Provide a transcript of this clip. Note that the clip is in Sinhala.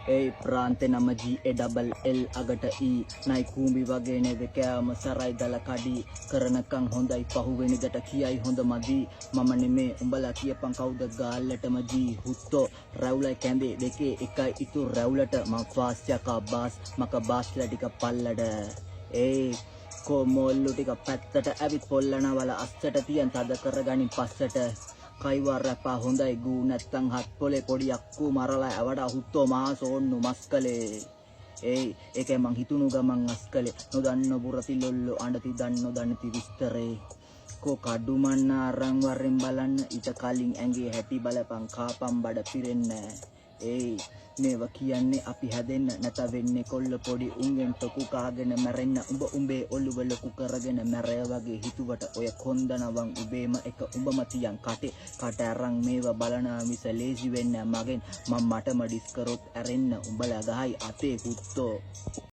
ඒ ප්‍රාන්තේ නම GALL අගට E නයි කූඹි වගේ නේද කෑම සරයි දල කඩි කරනකම් හොඳයි පහුවෙනිදට කියයි හොඳ මදි මම නෙමේ උඹලා කියපන් කවුද ගාල්ලටම G හුත්තෝ රැවුලයි කැඳේ දෙකේ එකයි ඉතුරු රැවුලට මං ෆාස්ට් යකා බාස් මක බාස්ලා ටික පල්ලඩ ඒ කොමොල්ලු ටික පැත්තට ඇවිත් පොල්ලනවල අස්සට තියන් තද කරගනින් පස්සට කයිවා රැපා හොඳයි ගූ නැත්තං හත් පොලේ පොඩි අක්කු මරලා ඇවඩා හුත්තෝ මහා සෝන්නු මස්කලේ ඒයි ඒකයි මං හිතුණු ගමන් අස්කලේ නොදන්න බුරති ලොල්ලෝ අඬති දන්නෝ දන්නති විස්තරේ කෝ කඩු මන්න අරන් වරෙන් බලන්න ඊට කලින් ඇඟේ හැටි බලපන් කාපම් බඩ පිරෙන්නේ ඒයි මේවා කියන්නේ අපි හැදෙන්න නැත වෙන්නේ කොල්ල පොඩි උන්ගෙන් තොකු කාගෙන මැරෙන්න උඹ උඹේ ඔළුව ලොකු කරගෙන මැරය වගේ හිතුවට ඔය කොන්දනවන් උබේම එක උඹම තියන් කටේ කට අරන් මේවා බලනා මිස ලේසි වෙන්න මගෙන් මම මටම ඩිස් කරොත් ඇරෙන්න උඹලා ගහයි අතේ කුත්තෝ